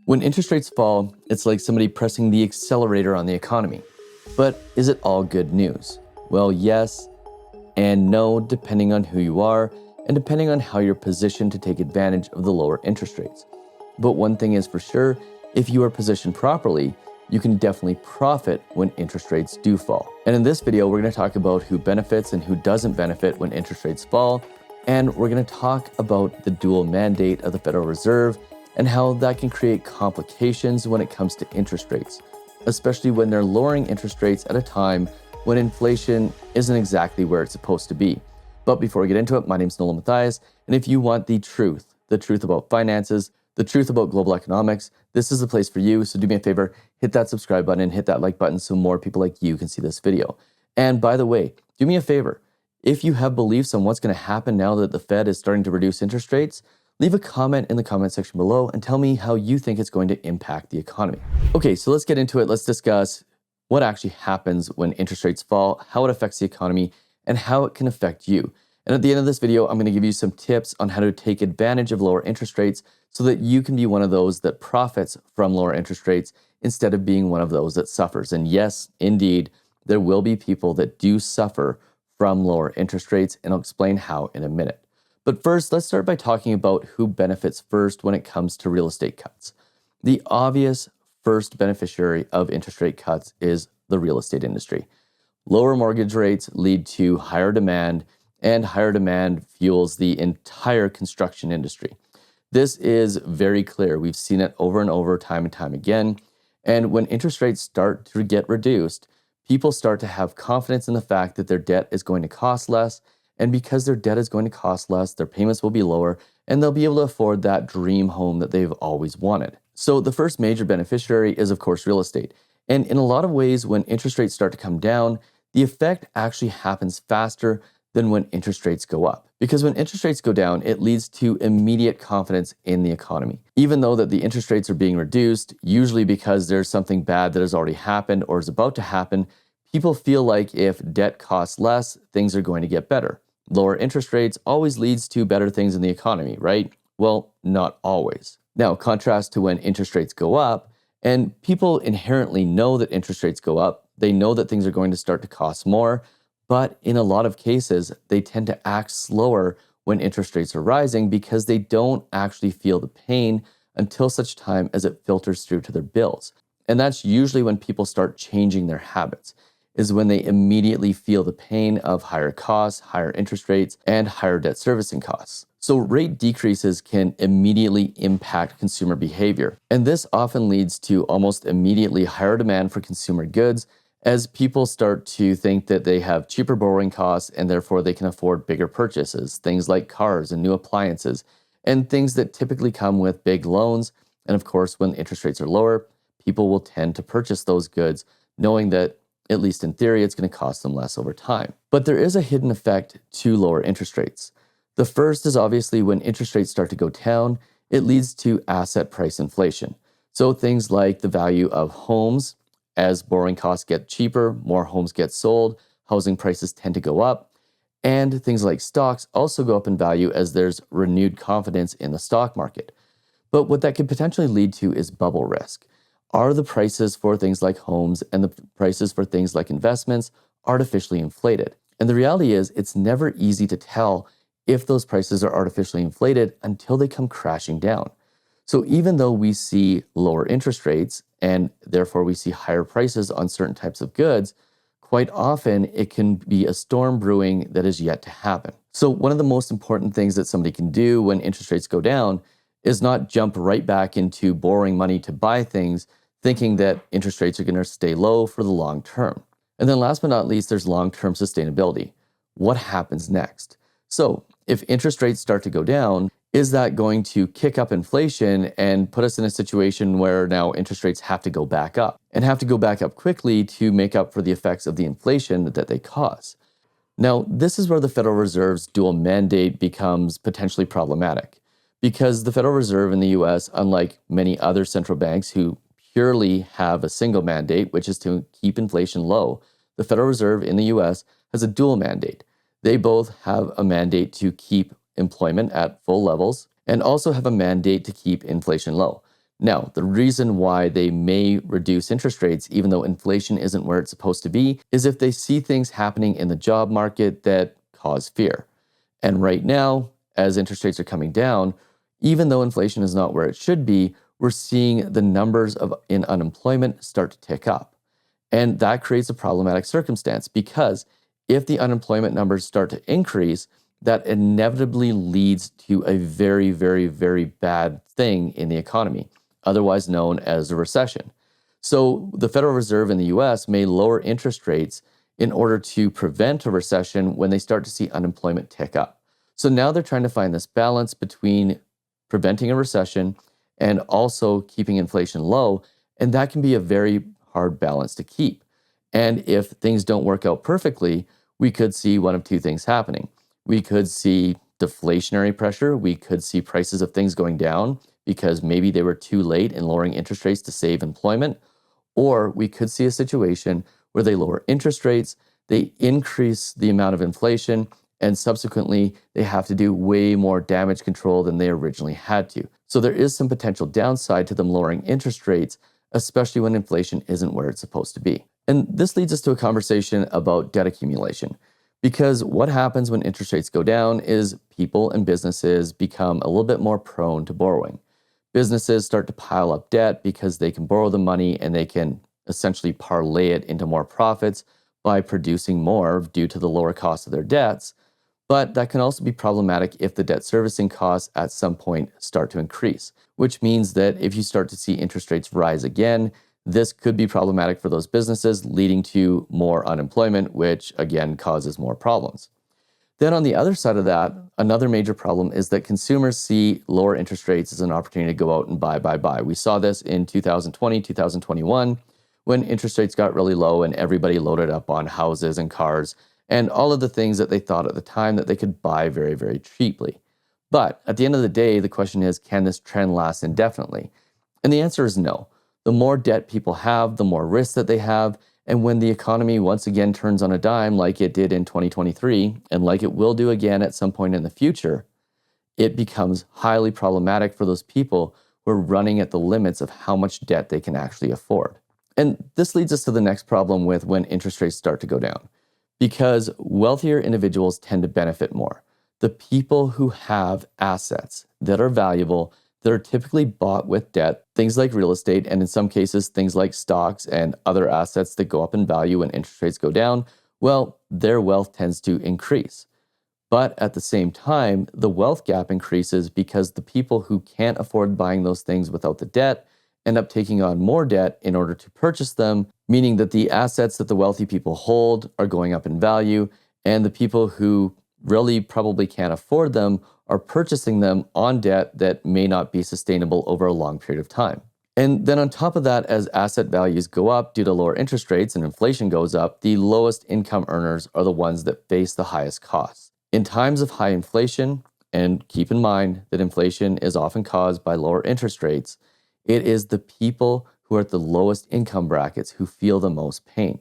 When interest rates fall, it's like somebody pressing the accelerator on the economy. But is it all good news? Well, yes and no, depending on who you are and depending on how you're positioned to take advantage of the lower interest rates. But one thing is for sure, if you are positioned properly, you can definitely profit when interest rates do fall. And in this video, we're going to talk about who benefits and who doesn't benefit when interest rates fall. And we're going to talk about the dual mandate of the Federal Reserve and how that can create complications when it comes to interest rates, especially when they're lowering interest rates at a time when inflation isn't exactly where it's supposed to be. But before we get into it, my name's Nolan Matthias, and if you want the truth about finances, the truth about global economics, this is the place for you. So do me a favor, hit that subscribe button and hit that like button so more people like you can see this video. And by the way, do me a favor, if you have beliefs on what's going to happen now that the Fed is starting to reduce interest rates, leave a comment in the comment section below and tell me how you think it's going to impact the economy. Okay, so let's get into it. Let's discuss what actually happens when interest rates fall, how it affects the economy, and how it can affect you. And at the end of this video, I'm going to give you some tips on how to take advantage of lower interest rates so that you can be one of those that profits from lower interest rates instead of being one of those that suffers. And yes, indeed, there will be people that do suffer from lower interest rates, and I'll explain how in a minute. But first, let's start by talking about who benefits first when it comes to real estate cuts. The obvious first beneficiary of interest rate cuts is the real estate industry. Lower mortgage rates lead to higher demand, and higher demand fuels the entire construction industry. This is very clear. We've seen it over and over, time and time again. And when interest rates start to get reduced, people start to have confidence in the fact that their debt is going to cost less. And because their debt is going to cost less, their payments will be lower, and they'll be able to afford that dream home that they've always wanted. So the first major beneficiary is, of course, real estate. And in a lot of ways, when interest rates start to come down, the effect actually happens faster than when interest rates go up. Because when interest rates go down, it leads to immediate confidence in the economy. Even though that the interest rates are being reduced, usually because there's something bad that has already happened or is about to happen, people feel like if debt costs less, things are going to get better. Lower interest rates always leads to better things in the economy, right? Well, not always. Now, contrast to when interest rates go up, and people inherently know that interest rates go up. They know that things are going to start to cost more, but in a lot of cases, they tend to act slower when interest rates are rising because they don't actually feel the pain until such time as it filters through to their bills. And that's usually when people start changing their habits, is when they immediately feel the pain of higher costs, higher interest rates, and higher debt servicing costs. So rate decreases can immediately impact consumer behavior. And this often leads to almost immediately higher demand for consumer goods as people start to think that they have cheaper borrowing costs and therefore they can afford bigger purchases, things like cars and new appliances, and things that typically come with big loans. And of course, when interest rates are lower, people will tend to purchase those goods knowing that at least in theory, it's going to cost them less over time. But there is a hidden effect to lower interest rates. The first is obviously when interest rates start to go down, it leads to asset price inflation. So things like the value of homes, as borrowing costs get cheaper, more homes get sold, housing prices tend to go up, and things like stocks also go up in value as there's renewed confidence in the stock market. But what that could potentially lead to is bubble risk. Are the prices for things like homes and the prices for things like investments artificially inflated? And the reality is it's never easy to tell if those prices are artificially inflated until they come crashing down. So even though we see lower interest rates and therefore we see higher prices on certain types of goods, quite often it can be a storm brewing that is yet to happen. So one of the most important things that somebody can do when interest rates go down is not jump right back into borrowing money to buy things, thinking that interest rates are going to stay low for the long term. And then last but not least, there's long-term sustainability. What happens next? So if interest rates start to go down, is that going to kick up inflation and put us in a situation where now interest rates have to go back up and have to go back up quickly to make up for the effects of the inflation that they cause? Now, this is where the Federal Reserve's dual mandate becomes potentially problematic because the Federal Reserve in the US, unlike many other central banks who purely have a single mandate, which is to keep inflation low, the Federal Reserve in the US has a dual mandate. They both have a mandate to keep employment at full levels and also have a mandate to keep inflation low. Now, the reason why they may reduce interest rates, even though inflation isn't where it's supposed to be, is if they see things happening in the job market that cause fear. And right now, as interest rates are coming down, even though inflation is not where it should be, we're seeing the numbers in unemployment start to tick up. And that creates a problematic circumstance because if the unemployment numbers start to increase, that inevitably leads to a very, very, very bad thing in the economy, otherwise known as a recession. So the Federal Reserve in the US may lower interest rates in order to prevent a recession when they start to see unemployment tick up. So now they're trying to find this balance between preventing a recession and also keeping inflation low. And that can be a very hard balance to keep. And if things don't work out perfectly, we could see one of two things happening. We could see deflationary pressure. We could see prices of things going down because maybe they were too late in lowering interest rates to save employment. Or we could see a situation where they lower interest rates, they increase the amount of inflation, and subsequently they have to do way more damage control than they originally had to. So there is some potential downside to them lowering interest rates, especially when inflation isn't where it's supposed to be. And this leads us to a conversation about debt accumulation. Because what happens when interest rates go down is people and businesses become a little bit more prone to borrowing. Businesses start to pile up debt because they can borrow the money and they can essentially parlay it into more profits by producing more due to the lower cost of their debts. But that can also be problematic if the debt servicing costs at some point start to increase, which means that if you start to see interest rates rise again, this could be problematic for those businesses, leading to more unemployment, which again causes more problems. Then on the other side of that, another major problem is that consumers see lower interest rates as an opportunity to go out and buy. We saw this in 2020, 2021, when interest rates got really low and everybody loaded up on houses and cars and all of the things that they thought at the time that they could buy very, very cheaply. But at the end of the day, the question is, can this trend last indefinitely? And the answer is no. The more debt people have, the more risk that they have. And when the economy once again turns on a dime, like it did in 2023, and like it will do again at some point in the future, it becomes highly problematic for those people who are running at the limits of how much debt they can actually afford. And this leads us to the next problem with when interest rates start to go down, because wealthier individuals tend to benefit more. The people who have assets that are valuable, that are typically bought with debt, things like real estate, and in some cases, things like stocks and other assets that go up in value when interest rates go down, well, their wealth tends to increase. But at the same time, the wealth gap increases because the people who can't afford buying those things without the debt end up taking on more debt in order to purchase them, meaning that the assets that the wealthy people hold are going up in value, and the people who really probably can't afford them are purchasing them on debt that may not be sustainable over a long period of time. And then on top of that, as asset values go up due to lower interest rates and inflation goes up, the lowest income earners are the ones that face the highest costs. In times of high inflation, and keep in mind that inflation is often caused by lower interest rates, it is the people who are at the lowest income brackets who feel the most pain.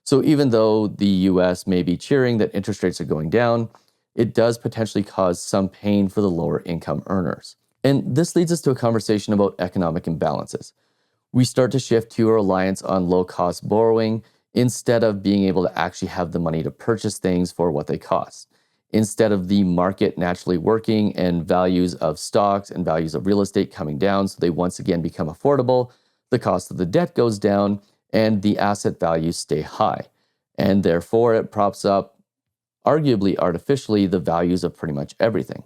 So even though the US may be cheering that interest rates are going down, it does potentially cause some pain for the lower income earners. And this leads us to a conversation about economic imbalances. We start to shift to a reliance on low-cost borrowing instead of being able to actually have the money to purchase things for what they cost. Instead of the market naturally working and values of stocks and values of real estate coming down so they once again become affordable, the cost of the debt goes down and the asset values stay high. And therefore, it props up, arguably artificially, the values of pretty much everything.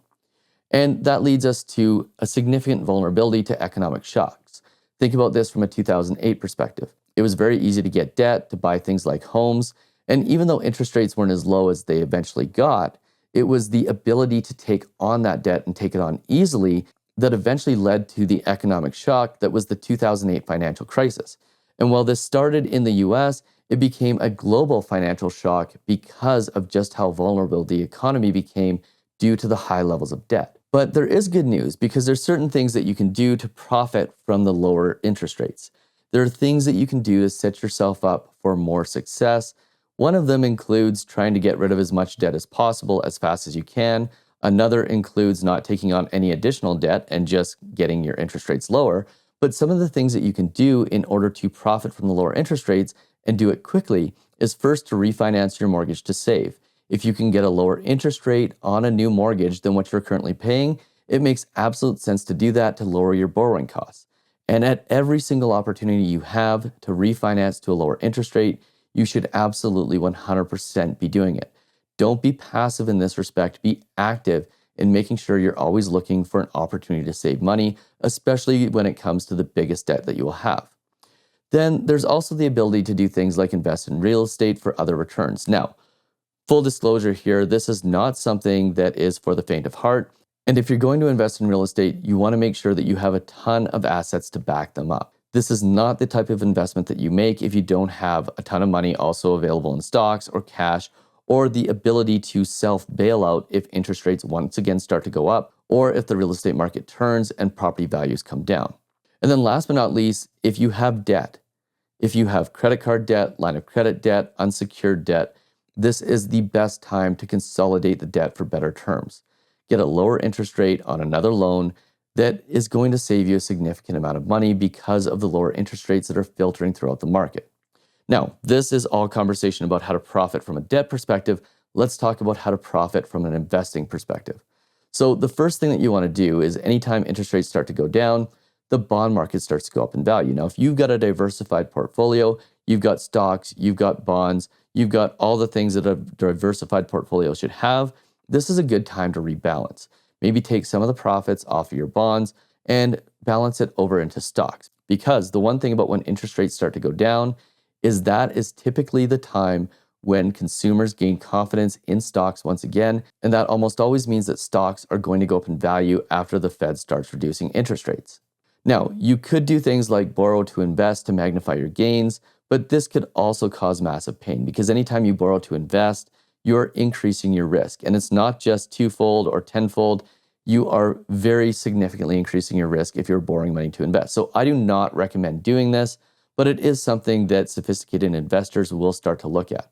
And that leads us to a significant vulnerability to economic shocks. Think about this from a 2008 perspective. It was very easy to get debt, to buy things like homes, and even though interest rates weren't as low as they eventually got, it was the ability to take on that debt and take it on easily that eventually led to the economic shock that was the 2008 financial crisis. And while this started in the US, it became a global financial shock because of just how vulnerable the economy became due to the high levels of debt. But there is good news because there's certain things that you can do to profit from the lower interest rates. There are things that you can do to set yourself up for more success. One of them includes trying to get rid of as much debt as possible as fast as you can. Another includes not taking on any additional debt and just getting your interest rates lower. But some of the things that you can do in order to profit from the lower interest rates and do it quickly is first to refinance your mortgage to save. If you can get a lower interest rate on a new mortgage than what you're currently paying, it makes absolute sense to do that to lower your borrowing costs. And at every single opportunity you have to refinance to a lower interest rate, you should absolutely 100% be doing it. Don't be passive in this respect, be active in making sure you're always looking for an opportunity to save money, especially when it comes to the biggest debt that you will have. Then there's also the ability to do things like invest in real estate for other returns. Now, full disclosure here, this is not something that is for the faint of heart. And if you're going to invest in real estate, you want to make sure that you have a ton of assets to back them up. This is not the type of investment that you make if you don't have a ton of money also available in stocks or cash, or the ability to self-bail out if interest rates once again start to go up, or if the real estate market turns and property values come down. And then last but not least, if you have debt, if you have credit card debt, line of credit debt, unsecured debt, this is the best time to consolidate the debt for better terms. Get a lower interest rate on another loan that is going to save you a significant amount of money because of the lower interest rates that are filtering throughout the market. Now, this is all conversation about how to profit from a debt perspective. Let's talk about how to profit from an investing perspective. So the first thing that you want to do is anytime interest rates start to go down, the bond market starts to go up in value. Now, if you've got a diversified portfolio, you've got stocks, you've got bonds, you've got all the things that a diversified portfolio should have, this is a good time to rebalance. Maybe take some of the profits off of your bonds and balance it over into stocks. Because the one thing about when interest rates start to go down is that is typically the time when consumers gain confidence in stocks once again, and that almost always means that stocks are going to go up in value after the Fed starts reducing interest rates. Now, you could do things like borrow to invest to magnify your gains, but this could also cause massive pain because anytime you borrow to invest, you're increasing your risk. And it's not just twofold or tenfold, you are very significantly increasing your risk if you're borrowing money to invest. So I do not recommend doing this, but it is something that sophisticated investors will start to look at.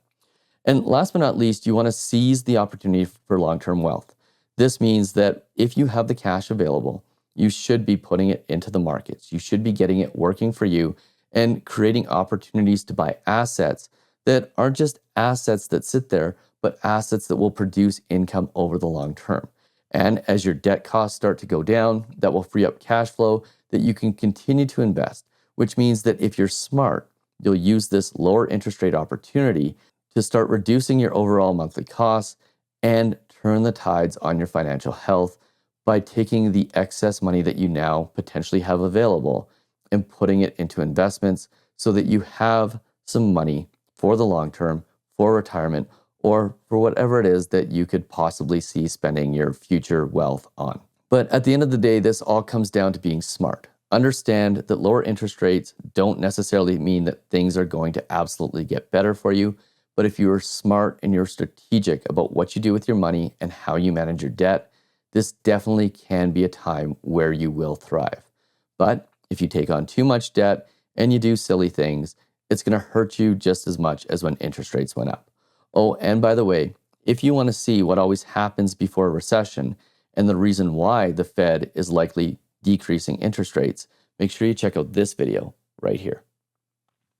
And last but not least, you want to seize the opportunity for long-term wealth. This means that if you have the cash available, you should be putting it into the markets. You should be getting it working for you and creating opportunities to buy assets that aren't just assets that sit there, but assets that will produce income over the long term. And as your debt costs start to go down, that will free up cash flow that you can continue to invest, which means that if you're smart, you'll use this lower interest rate opportunity to start reducing your overall monthly costs and turn the tides on your financial health by taking the excess money that you now potentially have available and putting it into investments so that you have some money for the long term, for retirement, or for whatever it is that you could possibly see spending your future wealth on. But at the end of the day, this all comes down to being smart. Understand that lower interest rates don't necessarily mean that things are going to absolutely get better for you. But if you are smart and you're strategic about what you do with your money and how you manage your debt, this definitely can be a time where you will thrive. But if you take on too much debt and you do silly things, it's going to hurt you just as much as when interest rates went up. Oh, and by the way, if you want to see what always happens before a recession and the reason why the Fed is likely decreasing interest rates, make sure you check out this video right here.